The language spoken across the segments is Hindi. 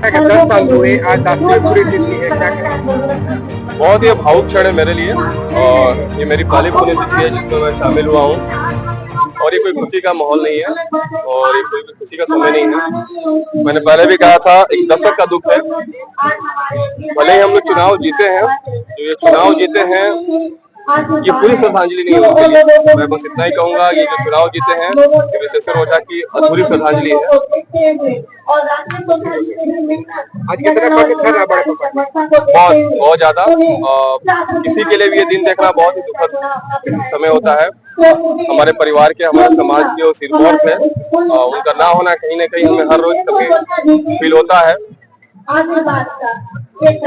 10 साल हुए, आज 10वीं पूरी तिथि है, क्या कहेंगे? बहुत ही भावुक क्षण है मेरे लिए और ये मेरी पहली पुण्यतिथि है जिसमें मैं शामिल हुआ हूँ और ये कोई खुशी का माहौल नहीं है और ये कोई खुशी का समय नहीं है। मैंने पहले भी कहा था, एक दशक का दुख है। भले ही हम लोग चुनाव जीते हैं, जो ये चुनाव जीते हैं ये पूरी श्रद्धांजलि नहीं है उनके लिए। मैं बस इतना ही कहूंगा कि जो चुनाव जीते हैं ये विशेषकर ओझा की अधूरी श्रद्धांजलि है। आज कितना बहुत ज्यादा किसी के लिए भी ये दिन देखना बहुत ही दुखद समय होता है। हमारे परिवार के, हमारे समाज के वो सिरमौर थे, उनका ना होना कहीं ना कहीं हमें हर रोज कभी फील होता है।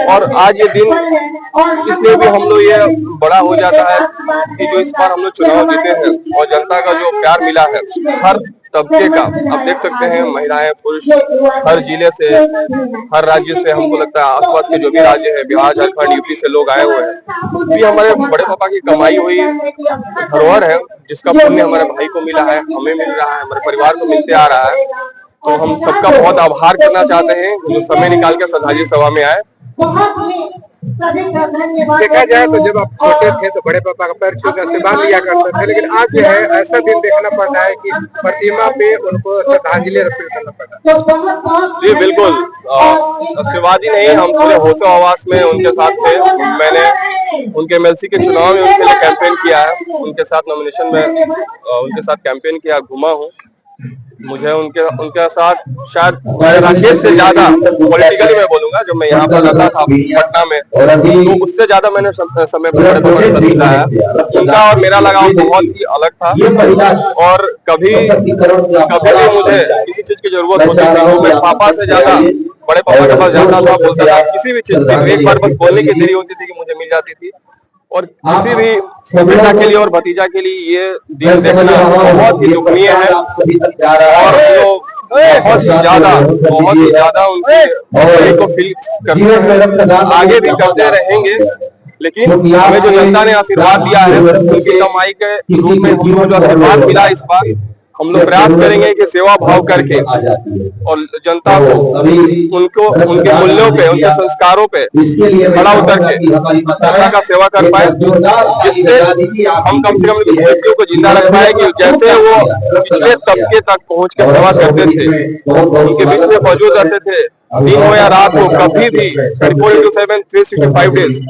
और आज ये दिन इसलिए भी हम लोग ये बड़ा हो जाता है कि जो इस बार हम लोग चुनाव जीते हैं और जनता का जो प्यार मिला है हर तबके का, आप देख सकते हैं महिलाएं पुरुष हर जिले से, हर राज्य से, हमको लगता है आसपास के जो भी राज्य है, बिहार झारखंड यूपी से लोग आए हुए हैं। ये हमारे बड़े पापा की कमाई हुई धरोहर है जिसका पुण्य हमारे भाई को मिला है, हमें मिल रहा है, हमारे परिवार को मिलते आ रहा है। तो हम सबका बहुत आभार करना चाहते हैं जो समय निकाल के श्रद्धांजलि सभा में आए। देखा जाए तो जब आप छोटे थे तो बड़े पापा का पैर छूकर आशीर्वाद लिया करते थे, लेकिन आज जो है ऐसा दिन देखना पड़ रहा है कि प्रतिमा पे उनको श्रद्धांजलि अर्पित करना पड़ रहा है। जी बिल्कुल, आशीर्वाद ही नहीं, हम पूरे होशो हवास में उनके साथ थे। मैंने उनके एमएलसी के चुनाव में उनके लिए कैंपेन किया है, उनके साथ नॉमिनेशन में उनके साथ कैंपेन किया, घूमा हूँ। मुझे उनके साथ शायद राकेश से ज्यादा पॉलिटिकली मैं बोलूंगा, जब मैं यहाँ पर रहता था पटना में तो उससे ज्यादा मैंने समय पर बिताया। उनका और मेरा लगाव बहुत ही अलग था और कभी भी मुझे किसी चीज की जरूरत होती थी तो मैं पापा से ज्यादा बड़े पापा के पास जाता था, बोलता था किसी भी चीज की। एक बार बस बोलने की देरी होती थी कि मुझे मिल जाती थी। और किसी भी बेटा के लिए और भतीजा के लिए ये दिन देखना बहुत ही दुखनीय है और बहुत ही ज्यादा उनके को फील करते हैं, आगे भी करते रहेंगे। लेकिन हमें जो जनता ने आशीर्वाद दिया है उनकी कमाई के रूप में जो आशीर्वाद मिला, इस बार हम लोग प्रयास करेंगे कि सेवा भाव करके और जनता को उनको उनके मूल्यों पे, उनके संस्कारों पे खड़ा उतर के जनता का सेवा कर पाए, जिससे हम कम से कम उनकी स्मृतियों को जिंदा रख पाए कि जैसे वो पिछले तबके तक पहुंच के सेवा करते थे, उनके बीच में मौजूद रहते थे दिन हो या रात हो, कभी भी 24/7 365 डेज।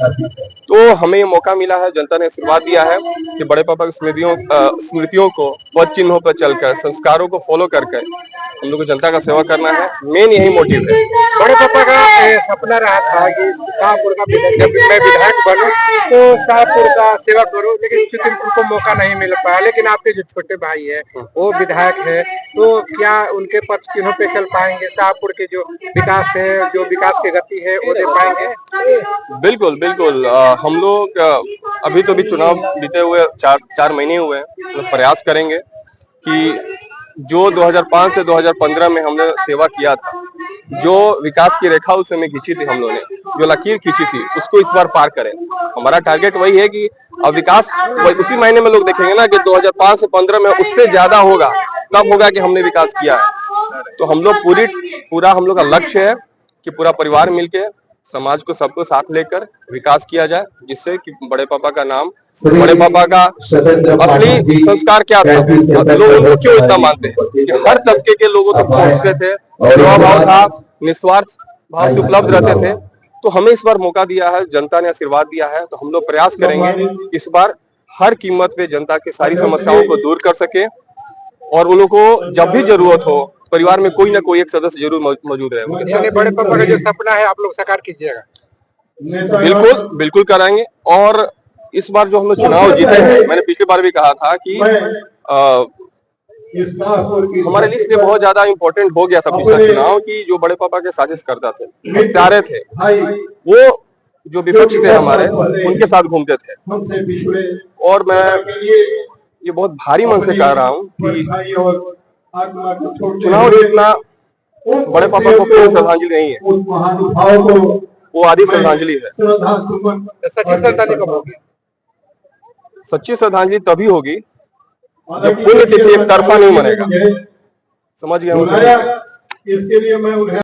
तो हमें ये मौका मिला है, जनता ने आशीर्वाद दिया है कि बड़े पापा की स्मृतियों को पद चिन्हों पर चलकर, संस्कारों को फॉलो करके हम लोग को जनता का सेवा करना है। मेन यही मोटिव है। बड़े पापा का सपना रहा था कि शाहपुर का जब मैं विधायक बनूं तो शाहपुर का सेवा करूं, लेकिन चूंकि उनको मौका नहीं मिल पाया। लेकिन आपके जो छोटे भाई है वो विधायक है, तो क्या उनके पद चिन्हों पे चल पाएंगे? शाहपुर के जो विकास है, जो विकास की गति है वो दे पाएंगे? बिल्कुल बिल्कुल, हम लोग अभी तो भी चुनाव बीते हुए 4 महीने हुए हैं, तो प्रयास करेंगे कि जो 2005 से 2015 में हमने सेवा किया था, जो विकास की रेखा उस समय खींची थी हम लोगों ने, जो लकीर खींची थी, उसको इस बार पार करें। हमारा टारगेट वही है कि अब विकास उसी महीने में लोग देखेंगे ना कि 2005 से 15 में उससे ज्यादा होगा, तब होगा कि हमने विकास किया है। तो हम लोग पूरा हम लोग का लक्ष्य है कि पूरा परिवार मिलके समाज को सबको साथ लेकर विकास किया जाए, जिससे कि बड़े पापा का नाम, बड़े पापा का असली संस्कार क्या था, लोग उनको क्यों इतना मानते हैं कि हर तबके के लोगों तक पहुंचते थे, सेवा भाव था, निस्वार्थ भाव से उपलब्ध रहते थे। तो हमें इस बार मौका दिया है, जनता ने आशीर्वाद दिया है, तो हम लोग प्रयास करेंगे इस बार हर कीमत पे जनता की सारी समस्याओं को दूर कर सके और उन लोगों को जब भी जरूरत हो परिवार में कोई ना कोई एक सदस्य जरूर मौजूद है। बड़े पापा का जो सपना है आप लोग साकार कीजिएगा? बिल्कुल कराएंगे। और इस बार जो हम लोग चुनाव जीते हैं, मैंने पिछली बार भी कहा था कि हमारे लिए इसलिए बहुत ज्यादा इम्पोर्टेंट हो गया था पिछला चुनाव कि जो बड़े पापा के साजिश करता थे, हत्यारे थे, वो जो विपक्ष थे हमारे, उनके साथ घूमते थे। और मैं ये बहुत भारी मन से कह रहा हूँ कि चुनाव जीतना बड़े पापा को कोई श्रद्धांजलि नहीं है, वो आदि श्रद्धांजलि है। सच्ची श्रद्धांजलि कब होगी? सच्ची श्रद्धांजलि तभी होगी जब पुण्यतिथि एक तरफा नहीं मनेगा। समझ गए?